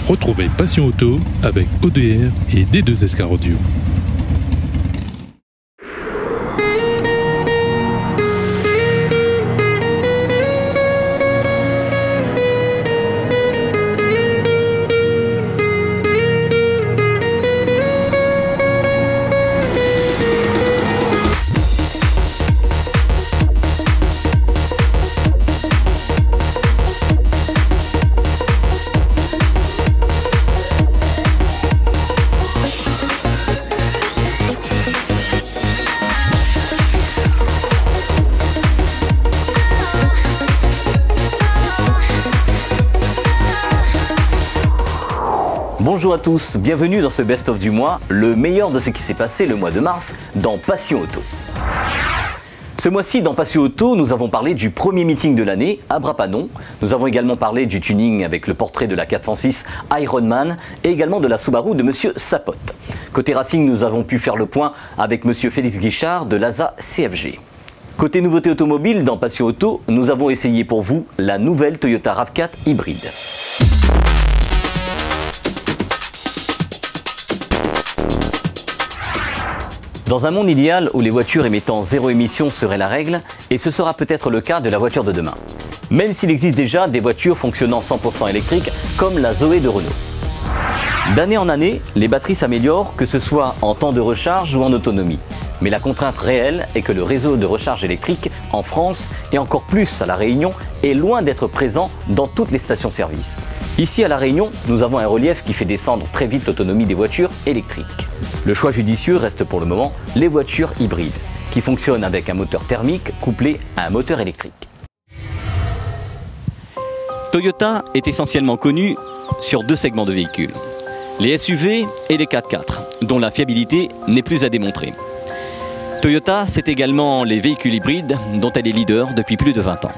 Retrouvez Passion Auto avec ODR et D2SK Radio. Bonjour à tous, bienvenue dans ce best-of du mois, le meilleur de ce qui s'est passé le mois de mars dans Passion Auto. Ce mois-ci, dans Passion Auto, nous avons parlé du premier meeting de l'année à Brapanon. Nous avons également parlé du tuning avec le portrait de la 406 Ironman et également de la Subaru de Monsieur Sapot. Côté Racing, nous avons pu faire le point avec Monsieur Félix Guichard de l'ASA CFG. Côté nouveauté automobile, dans Passion Auto, nous avons essayé pour vous la nouvelle Toyota RAV4 hybride. Dans un monde idéal où les voitures émettant zéro émission seraient la règle, et ce sera peut-être le cas de la voiture de demain. Même s'il existe déjà des voitures fonctionnant 100% électriques comme la Zoé de Renault. D'année en année, les batteries s'améliorent, que ce soit en temps de recharge ou en autonomie. Mais la contrainte réelle est que le réseau de recharge électrique en France, et encore plus à La Réunion, est loin d'être présent dans toutes les stations-service. Ici à La Réunion, nous avons un relief qui fait descendre très vite l'autonomie des voitures électriques. Le choix judicieux reste pour le moment les voitures hybrides, qui fonctionnent avec un moteur thermique couplé à un moteur électrique. Toyota est essentiellement connu sur deux segments de véhicules, les SUV et les 4x4, dont la fiabilité n'est plus à démontrer. Toyota, c'est également les véhicules hybrides dont elle est leader depuis plus de 20 ans.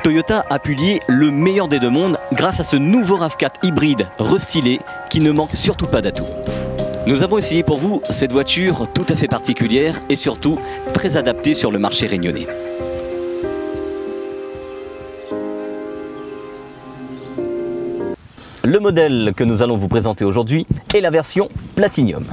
Toyota a pu lier le meilleur des deux mondes grâce à ce nouveau RAV4 hybride restylé qui ne manque surtout pas d'atouts. Nous avons essayé pour vous cette voiture tout à fait particulière et surtout très adaptée sur le marché réunionnais. Le modèle que nous allons vous présenter aujourd'hui est la version Platinum.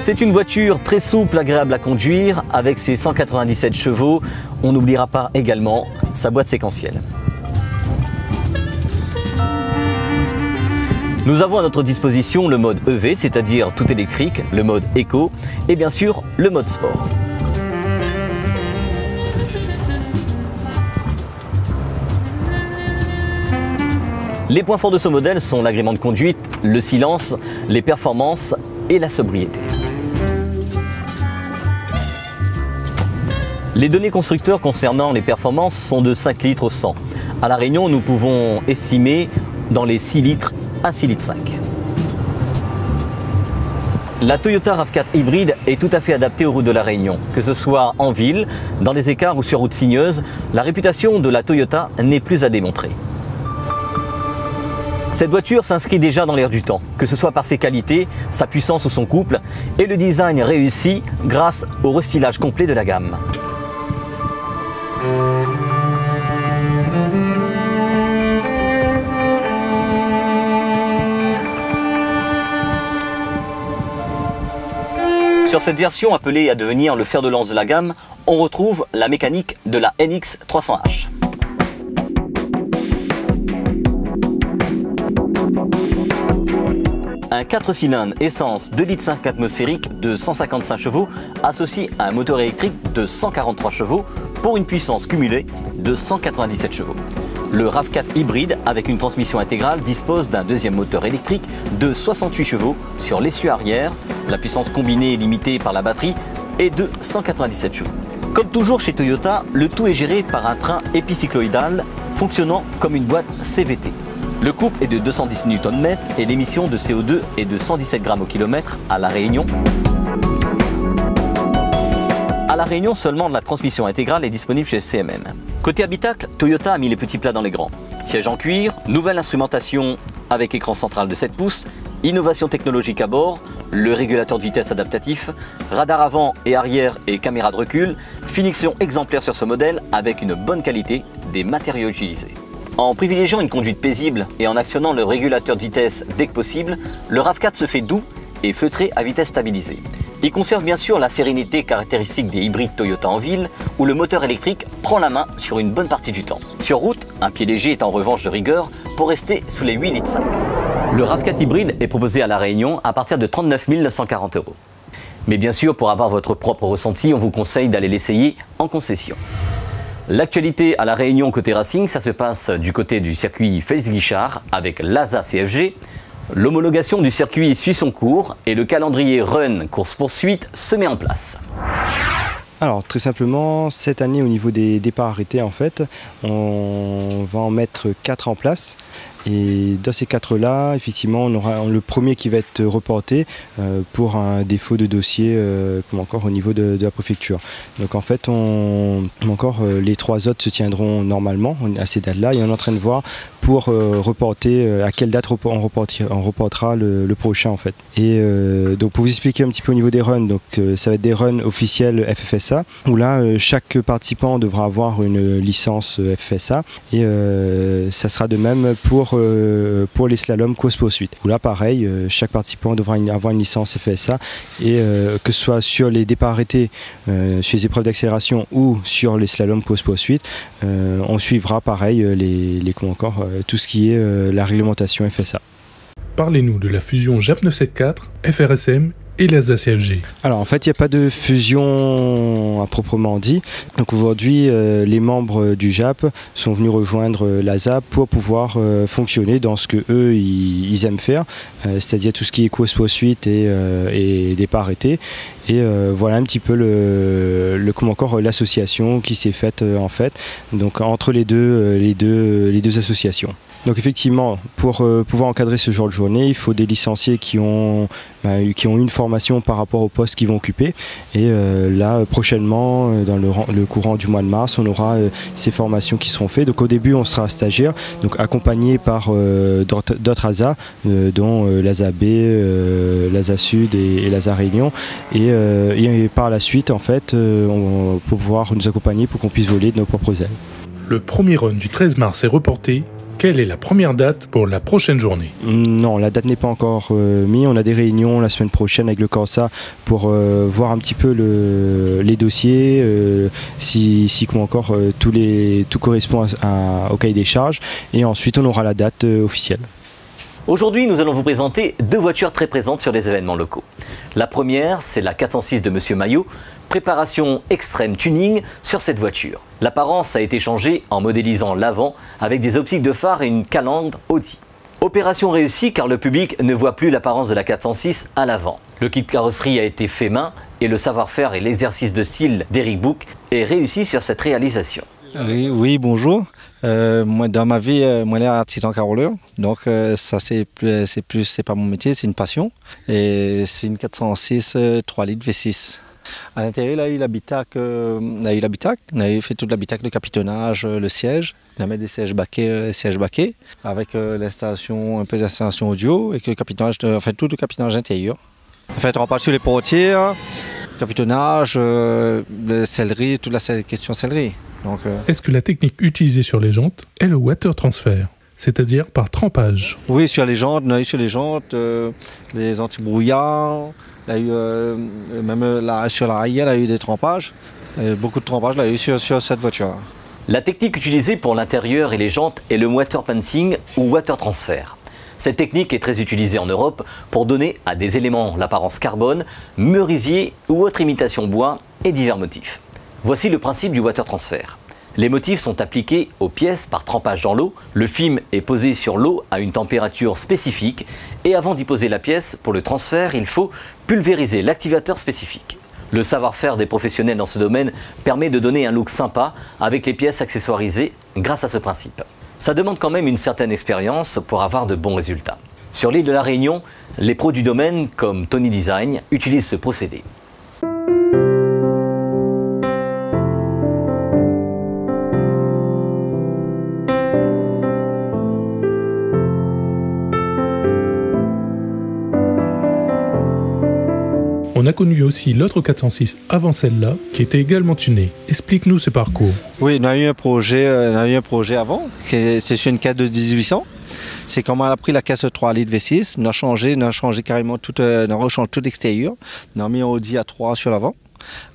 C'est une voiture très souple, agréable à conduire, avec ses 197 chevaux. On n'oubliera pas également sa boîte séquentielle. Nous avons à notre disposition le mode EV, c'est-à-dire tout électrique, le mode Eco et bien sûr le mode Sport. Les points forts de ce modèle sont l'agrément de conduite, le silence, les performances et la sobriété. Les données constructeurs concernant les performances sont de 5 litres au 100. À La Réunion, nous pouvons estimer dans les 6 litres à 6 litres 5. La Toyota RAV4 hybride est tout à fait adaptée aux routes de La Réunion. Que ce soit en ville, dans les écarts ou sur routes sinueuses, la réputation de la Toyota n'est plus à démontrer. Cette voiture s'inscrit déjà dans l'air du temps, que ce soit par ses qualités, sa puissance ou son couple, et le design réussi grâce au restylage complet de la gamme. Sur cette version appelée à devenir le fer de lance de la gamme, on retrouve la mécanique de la NX 300H. Un 4 cylindres essence 2,5 litres atmosphérique de 155 chevaux associé à un moteur électrique de 143 chevaux pour une puissance cumulée de 197 chevaux. Le RAV4 hybride avec une transmission intégrale dispose d'un deuxième moteur électrique de 68 chevaux sur l'essieu arrière. La puissance combinée est limitée par la batterie est de 197 chevaux. Comme toujours chez Toyota, le tout est géré par un train épicycloïdal fonctionnant comme une boîte CVT. Le couple est de 210 Nm et l'émission de CO2 est de 117 grammes au kilomètre à La Réunion. À La Réunion, seulement la transmission intégrale est disponible chez CMM. Côté habitacle, Toyota a mis les petits plats dans les grands. Siège en cuir, nouvelle instrumentation avec écran central de 7 pouces, innovation technologique à bord, le régulateur de vitesse adaptatif, radar avant et arrière et caméra de recul, finition exemplaire sur ce modèle avec une bonne qualité des matériaux utilisés. En privilégiant une conduite paisible et en actionnant le régulateur de vitesse dès que possible, le RAV4 se fait doux et feutré à vitesse stabilisée. Il conserve bien sûr la sérénité caractéristique des hybrides Toyota en ville, où le moteur électrique prend la main sur une bonne partie du temps. Sur route, un pied léger est en revanche de rigueur pour rester sous les 8,5 litres. Le RAV4 hybride est proposé à La Réunion à partir de 39 940 €. Mais bien sûr, pour avoir votre propre ressenti, on vous conseille d'aller l'essayer en concession. L'actualité à La Réunion côté Racing, ça se passe du côté du circuit Félix-Guichard avec l'ASA CFG. L'homologation du circuit suit son cours et le calendrier Run course-poursuite se met en place. Alors très simplement, cette année au niveau des départs arrêtés, en fait, on va en mettre 4 en place. Et dans ces 4-là, effectivement, on aura le premier qui va être reporté pour un défaut de dossier comme encore au niveau de la préfecture. Donc en fait, les 3 autres se tiendront normalement à ces dates-là et on est en train de voir pour reporter à quelle date on reportera le prochain en fait. Et donc pour vous expliquer un petit peu au niveau des runs, donc ça va être des runs officiels FFSA où là chaque participant devra avoir une licence FFSA et ça sera de même pour les slaloms course-poursuite. Où là pareil, chaque participant devra avoir une licence FFSA et que ce soit sur les départs arrêtés, sur les épreuves d'accélération ou sur les slaloms course-poursuite, on suivra pareil tout ce qui est la réglementation FSA. Parlez-nous de la fusion JAP 974, FRSM et l'ASA CFG. Alors en fait il n'y a pas de fusion à proprement dit. Donc aujourd'hui les membres du JAP sont venus rejoindre l'ASA pour pouvoir fonctionner dans ce que eux ils aiment faire, c'est-à-dire tout ce qui est course-poursuite et départ arrêté. Et voilà un petit peu l'association qui s'est faite en fait, donc entre les deux associations. Donc effectivement, pour pouvoir encadrer ce genre de journée, il faut des licenciés qui ont une formation par rapport au poste qu'ils vont occuper. Et là, prochainement, dans le courant du mois de mars, on aura ces formations qui seront faites. Donc au début, on sera stagiaire, donc accompagné par d'autres ASA, dont l'ASA B, l'ASA Sud et l'ASA Réunion. Et par la suite, en fait, on pour pouvoir nous accompagner pour qu'on puisse voler de nos propres ailes. Le premier run du 13 mars est reporté. Quelle est la première date pour la prochaine journée? Non, la date n'est pas encore mise. On a des réunions la semaine prochaine avec le Corsa pour voir un petit peu les dossiers, si tout correspond au cahier des charges. Et ensuite, on aura la date officielle. Aujourd'hui, nous allons vous présenter 2 voitures très présentes sur les événements locaux. La première, c'est la 406 de Monsieur Maillot. Préparation extrême tuning sur cette voiture. L'apparence a été changée en modélisant l'avant avec des optiques de phare et une calandre Audi. Opération réussie car le public ne voit plus l'apparence de la 406 à l'avant. Le kit carrosserie a été fait main et le savoir-faire et l'exercice de style d'Eric Book est réussi sur cette réalisation. Oui, bonjour. Moi, dans ma vie, moi, je suis artisan caroleur. Donc, ça, c'est pas mon métier, c'est une passion. Et c'est une 406 3 litres V6. À l'intérieur, il a eu l'habitacle, on a fait toute l'habitacle de capitonnage, le siège, on a mis des sièges baquets, avec l'installation, un peu d'installation audio, et le capitonnage, tout le capitonnage intérieur. En fait, on parle sur les portières, capitonnage, le sellerie, toute la question sellerie. Est-ce que la technique utilisée sur les jantes est le water transfer, c'est-à-dire par trempage? Oui, sur les jantes, on a eu sur les jantes, les anti-brouillards. Il y a eu, même sur l'arrière, il y a eu des trempages. Beaucoup de trempages, il y a eu sur cette voiture. La technique utilisée pour l'intérieur et les jantes est le water painting ou water transfer. Cette technique est très utilisée en Europe pour donner à des éléments l'apparence carbone, merisier ou autre imitation bois et divers motifs. Voici le principe du water transfer. Les motifs sont appliqués aux pièces par trempage dans l'eau. Le film est posé sur l'eau à une température spécifique et avant d'y poser la pièce, pour le transfert, il faut pulvériser l'activateur spécifique. Le savoir-faire des professionnels dans ce domaine permet de donner un look sympa avec les pièces accessoirisées grâce à ce principe. Ça demande quand même une certaine expérience pour avoir de bons résultats. Sur l'île de la Réunion, les pros du domaine comme Tony Design utilisent ce procédé. On a connu aussi l'autre 406 avant celle-là, qui était également tunée. Explique-nous ce parcours. Oui, on a eu un projet avant, c'est sur une caisse de 1800. C'est quand on a pris la caisse 3 litres V6, on a changé carrément tout, on a rechangé tout l'extérieur, on a mis un Audi A3 sur l'avant.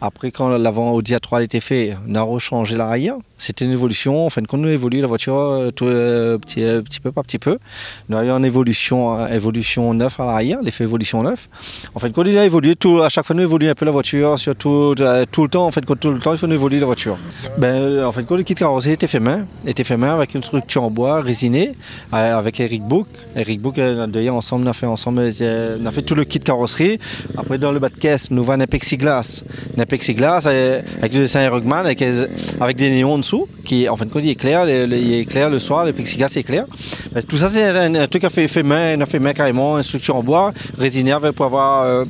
Après, quand l'avant Audi A3 a été fait, on a rechangé l'arrière. C'était une évolution. En fin de compte, on évolue la voiture petit peu par petit peu. On a eu une évolution 9 à l'arrière, l'effet évolution 9. En fin de compte, il a évolué à chaque fois, nous évolue un peu la voiture, surtout tout le temps. En fin de compte, tout le temps, il faut évoluer la voiture. En fin de compte, le kit carrosserie était fait main avec une structure en bois résinée, avec Eric Book. Eric Book, d'ailleurs, ensemble, on a fait tout le kit carrosserie. Après, dans le bas de caisse, nous avons un plexiglas. Un plexiglas avec le dessin Rugman, avec des néons en dessous, qui en fin de compte il est clair le soir, le plexiglas est clair. Tout ça c'est un truc qu'on a fait main carrément, une structure en bois, résinaire pour avoir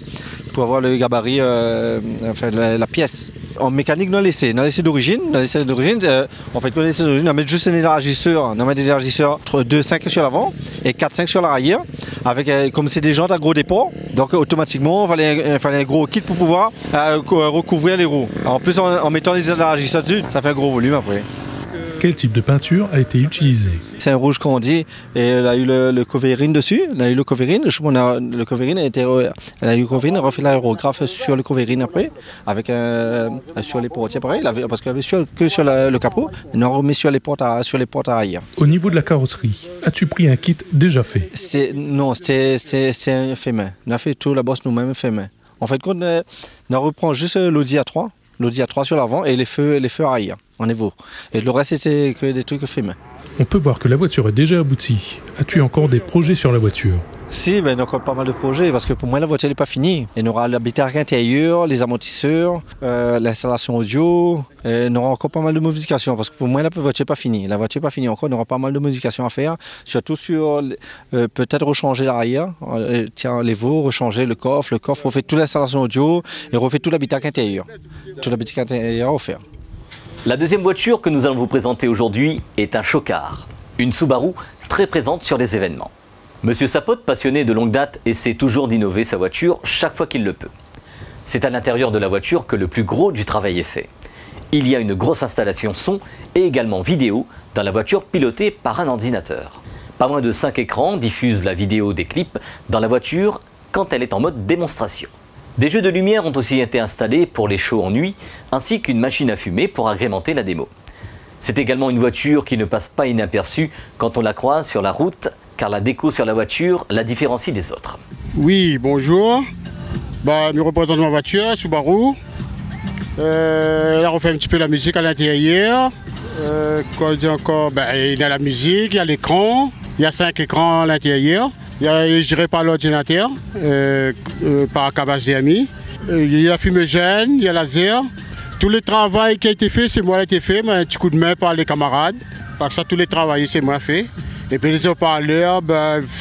le gabarit, la pièce. En mécanique, on a laissé d'origine. En fait, on a laissé d'origine, on a mis juste un élargisseur. On a mis des élargisseurs 2,5 sur l'avant et 4,5 sur l'arrière. Comme c'est des jantes à gros dépôt, donc automatiquement, il fallait un gros kit pour pouvoir recouvrir les roues. En plus, en mettant les élargisseurs dessus, ça fait un gros volume après. Quel type de peinture a été utilisé? C'est un rouge qu'on dit, et elle a eu le Coverine dessus. Elle a eu le Coverine, le Coverine a refait l'aérographe sur le Coverine après, avec sur les portières pareil, parce qu'elle avait que sur le capot, on a remis sur les portes arrière. Au niveau de la carrosserie, as-tu pris un kit déjà fait? Non, c'était fait main. On a fait tout la bosse nous-mêmes fait main. En fait, on reprend juste l'Audi A3 sur l'avant et les feux arrière. En Evo. Et le reste, c'était que des trucs faits main. On peut voir que la voiture est déjà aboutie. As-tu encore des projets sur la voiture? Si, il y a encore pas mal de projets, parce que pour moi, la voiture n'est pas finie. Il y aura l'habitacle intérieur, les amortisseurs, l'installation audio. Il y aura encore pas mal de modifications, parce que pour moi, la voiture n'est pas finie. La voiture n'est pas finie encore, il y aura pas mal de modifications à faire, surtout sur peut-être rechanger l'arrière, les veaux, rechanger le coffre, refait toute l'installation audio et refait tout l'habitacle intérieur. Tout l'habitacle intérieur offert. La deuxième voiture que nous allons vous présenter aujourd'hui est un chocard, une Subaru très présente sur les événements. Monsieur Sapote, passionné de longue date, essaie toujours d'innover sa voiture chaque fois qu'il le peut. C'est à l'intérieur de la voiture que le plus gros du travail est fait. Il y a une grosse installation son et également vidéo dans la voiture pilotée par un ordinateur. Pas moins de 5 écrans diffusent la vidéo des clips dans la voiture quand elle est en mode démonstration. Des jeux de lumière ont aussi été installés pour les shows en nuit, ainsi qu'une machine à fumer pour agrémenter la démo. C'est également une voiture qui ne passe pas inaperçue quand on la croise sur la route, car la déco sur la voiture la différencie des autres. Oui, bonjour. Nous représentons ma voiture, Subaru. Elle a refait un petit peu la musique à l'intérieur. Quoi dire encore, il y a la musique, il y a l'écran, il y a 5 écrans à l'intérieur. Il est géré par l'ordinateur, par un câble HDMI. Il y a fumigène, il y a laser. Tout le travail qui a été fait, c'est moi qui a été fait, mais un petit coup de main par les camarades. Parce que ça, tous les travaux, c'est moi fait. Et puis les haut-parleurs,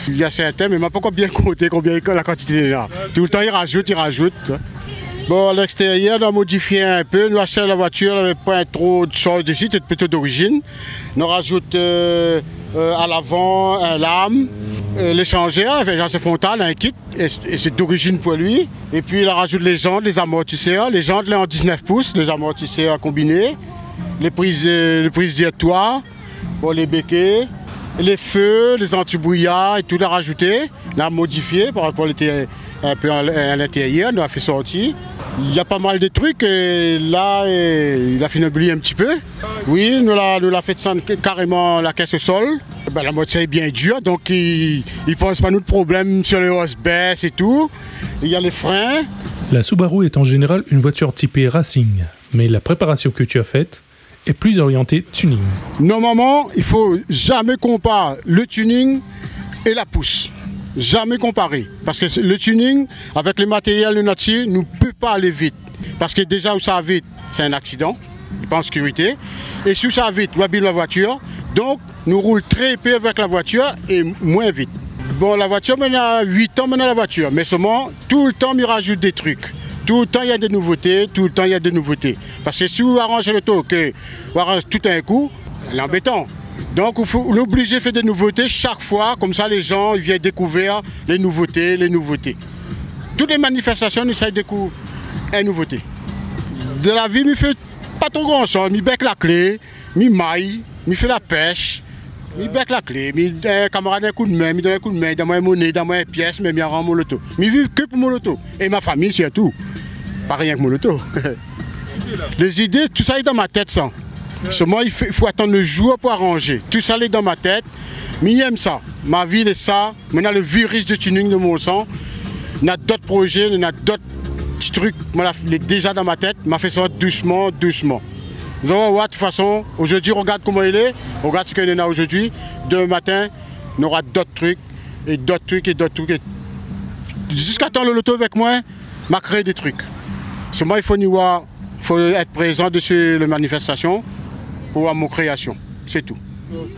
il y a certains, mais je ne sais pas encore bien compter combien la quantité est là. Tout le temps, ils rajoutent. Bon, à l'extérieur, on a modifié un peu. Nous achetons la voiture, on n'avait pas trop de choses dessus, c'était plutôt d'origine. On rajoute à l'avant un lame, l'échangeur, Jean Fontal, un kit, et c'est d'origine pour lui. Et puis il rajoute les jantes, les amortisseurs, les jantes en 19 pouces, les amortisseurs combinés, les prises directoires, bon, les béquets, les feux, les antibrouillards et tout a rajouté. On a modifié par rapport un peu à l'intérieur, on a fait sortir. Il y a pas mal de trucs et là, il a fait oublier un petit peu. Oui, nous l'a fait descendre carrément la caisse au sol. La moitié est bien dure, donc il ne pose pas nous de problème sur les hausses baisse et tout. Il y a les freins. La Subaru est en général une voiture typée racing, mais la préparation que tu as faite est plus orientée tuning. Normalement, il ne faut jamais comparer le tuning et la pousse. Jamais comparer. Parce que le tuning, avec les matériels de nature, ne peut pas aller vite. Parce que déjà où ça va vite, c'est un accident, pas en sécurité. Et si ça va vite, on abîme la voiture. Donc, nous roulons très épais avec la voiture et moins vite. Bon, la voiture, maintenant, 8 ans maintenant la voiture. Mais seulement, tout le temps, on rajoute des trucs. Tout le temps, il y a des nouveautés. Parce que si vous arrangez le taux, vous arrangez tout d'un coup, c'est embêtant. Donc, on est obligé de faire des nouveautés chaque fois, comme ça les gens viennent découvrir les nouveautés. toutes les manifestations, on essaie de découvrir une nouveauté. De la vie, il fait pas trop grand chose. Il bec la clé, il maille, il fait la pêche, il bec la clé, il camarade un coup de main, il donne un coup de main, il donne une monnaie, il donne une pièce, mais il rend mon loto. Il vit que pour mon loto. Et ma famille surtout. Pas rien que mon loto. Les idées, tout ça est dans ma tête, ça. Seulement, il faut attendre le jour pour arranger. Tout ça est dans ma tête. Mais j'aime ça. Ma vie est ça. Maintenant, le virus de tuning de mon sang. On a d'autres projets, on a d'autres petits trucs. Moi, déjà dans ma tête. Je fais ça doucement, doucement. Vous allez voir, de toute façon, aujourd'hui, regarde comment il est. Regarde ce qu'il y a aujourd'hui. Demain matin, on aura d'autres trucs, et d'autres trucs, et d'autres trucs. Jusqu'à temps le loto avec moi, je vais créer des trucs. Seulement, il faut être présent sur les manifestations pour voir mon création. C'est tout.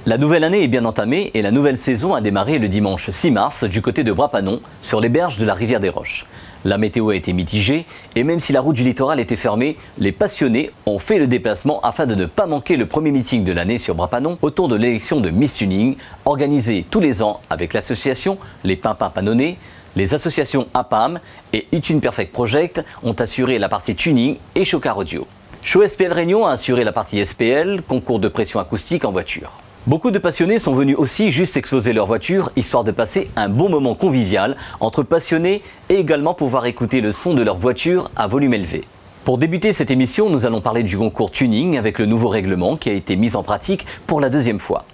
La nouvelle année est bien entamée et la nouvelle saison a démarré le dimanche 6 mars du côté de Bras-Panon, sur les berges de la rivière des Roches. La météo a été mitigée et même si la route du littoral était fermée, les passionnés ont fait le déplacement afin de ne pas manquer le premier meeting de l'année sur Bras-Panon autour de l'élection de Miss Tuning, organisée tous les ans avec l'association Les Pimpins Panonnais. Les associations APAM et Itune Perfect Project ont assuré la partie tuning et Chocar Audio. Show SPL Réunion a assuré la partie SPL, concours de pression acoustique en voiture. Beaucoup de passionnés sont venus aussi juste exploser leur voiture, histoire de passer un bon moment convivial entre passionnés et également pouvoir écouter le son de leur voiture à volume élevé. Pour débuter cette émission, nous allons parler du concours tuning avec le nouveau règlement qui a été mis en pratique pour la deuxième fois.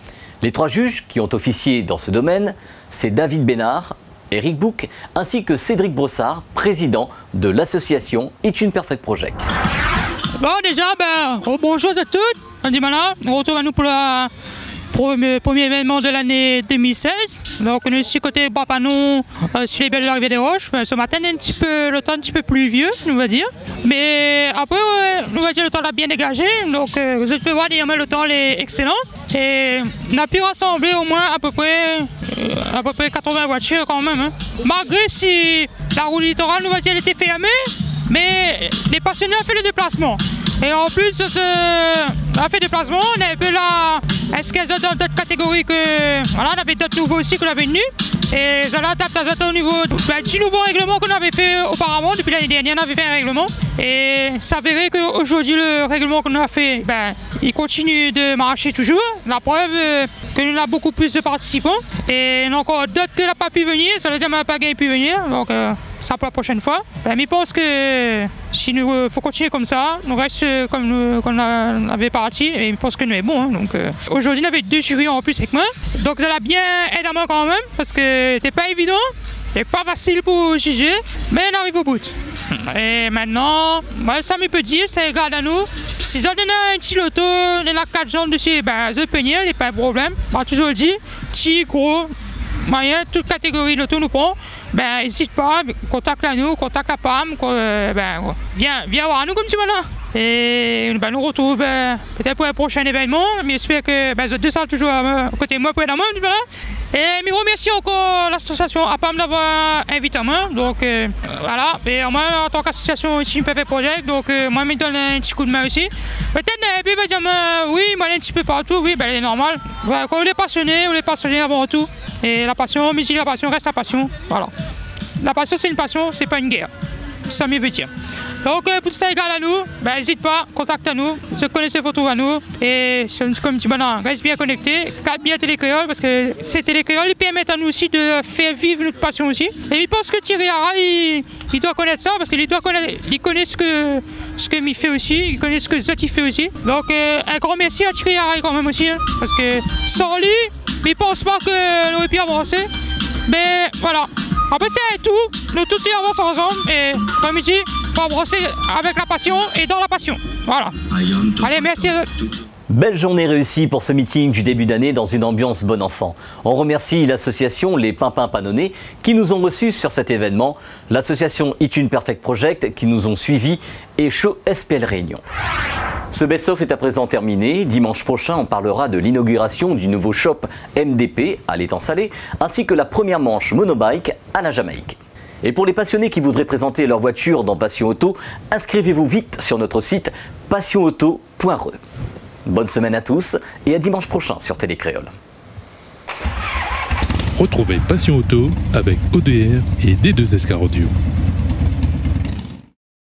Les 3 juges qui ont officié dans ce domaine, c'est David Bénard, Eric Bouc ainsi que Cédric Brossard, président de l'association Itune Perfect Project. Bon déjà, bonjour à tous. On dit maintenant, on retrouve à nous pour le premier événement de l'année 2016. Donc on est ici côté Bras-Panon, sur les berges de la rivière des Roches. Ce matin, le temps un petit peu pluvieux, on va dire. Mais après, on va dire le temps l'a bien dégagé. Donc vous pouvez voir, le temps est excellent. Et on a pu rassembler au moins à peu près 80 voitures quand même. Hein. Malgré si la route littorale, on va dire, elle était fermée. Mais les passionnés ont fait le déplacement. Et en plus, on a fait le déplacement, on avait un peu là, est-ce qu'il y a d'autres catégories que. Voilà, on avait d'autres nouveaux aussi qu'on avait venus. Et ça adapté au niveau du nouveau règlement qu'on avait fait auparavant. Depuis l'année dernière, on avait fait un règlement. Et ça verrait qu'aujourd'hui, le règlement qu'on a fait, il continue de marcher toujours. La preuve que nous avons beaucoup plus de participants. Et il y en a encore d'autres qui n'ont pas pu venir. Ça veut dire qu'on n'a pas pu venir. Donc, ça pour la prochaine fois. Mais je pense que si nous faut continuer comme ça, nous reste comme on avait parti et je pense que nous est bon. Hein. Donc aujourd'hui on avait 2 jurys en plus avec moi. Donc ça l'a bien aidé à moi quand même parce que c'était pas évident, c'était pas facile pour juger, mais on arrive au bout. Et maintenant, ça me peut dire, c'est regarde à nous. Si on a un petit loto, on a 4 jambes dessus, je peux venir, il n'y a pas de problème. Toujours dit, petit, gros, moyen, toute catégorie de loto nous prend. N'hésite pas, contacte à nous, contacte la PAM, viens voir nous comme tu maintenant. Et nous retrouvons peut-être pour un prochain événement, mais j'espère que vous descendez toujours à côté de moi pour être à moi. Et je remercie encore l'association APAM d'avoir invité à moi. Donc voilà, et moi en tant qu'association ici, Perfect Project, donc moi je me donne un petit coup de main aussi. Peut-être puis va dire oui, moi un petit peu partout, oui, c'est normal. Voilà, quand on est passionné avant tout. Et la passion, musique, la passion reste la passion. Voilà. La passion c'est une passion, c'est pas une guerre. Ça me veut dire. Donc pour ça égal à nous, n'hésite pas, contacte à nous, se connaissez photos à nous et comme tu dis, reste bien connecté, garde bien Télécréole parce que ces Télécréole ils permettent à nous aussi de faire vivre notre passion aussi. Et je pense que Thierry Hara il doit connaître ça parce qu'il connaît ce que m'y fait aussi, il connaît ce que Zoti fait aussi. Donc un grand merci à Thierry Hara quand même aussi, hein, parce que sans lui, je ne pense pas qu'on aurait pu avancer. Mais voilà. Après c'est tout, nous tout y avance ensemble et comme je dis, il faut avancer avec la passion et dans la passion. Voilà. Allez, merci. Belle journée réussie pour ce meeting du début d'année dans une ambiance bon enfant. On remercie l'association Les Pimpins Panonnais qui nous ont reçus sur cet événement, l'association Itune Perfect Project qui nous ont suivis et Show SPL Réunion. Ce best-of est à présent terminé. Dimanche prochain, on parlera de l'inauguration du nouveau shop MDP à l'Étang Salé, ainsi que la première manche monobike à la Jamaïque. Et pour les passionnés qui voudraient présenter leur voiture dans Passion Auto, inscrivez-vous vite sur notre site passionauto.re. Bonne semaine à tous et à dimanche prochain sur Télécréole. Retrouvez Passion Auto avec ODR et D2SK Audio.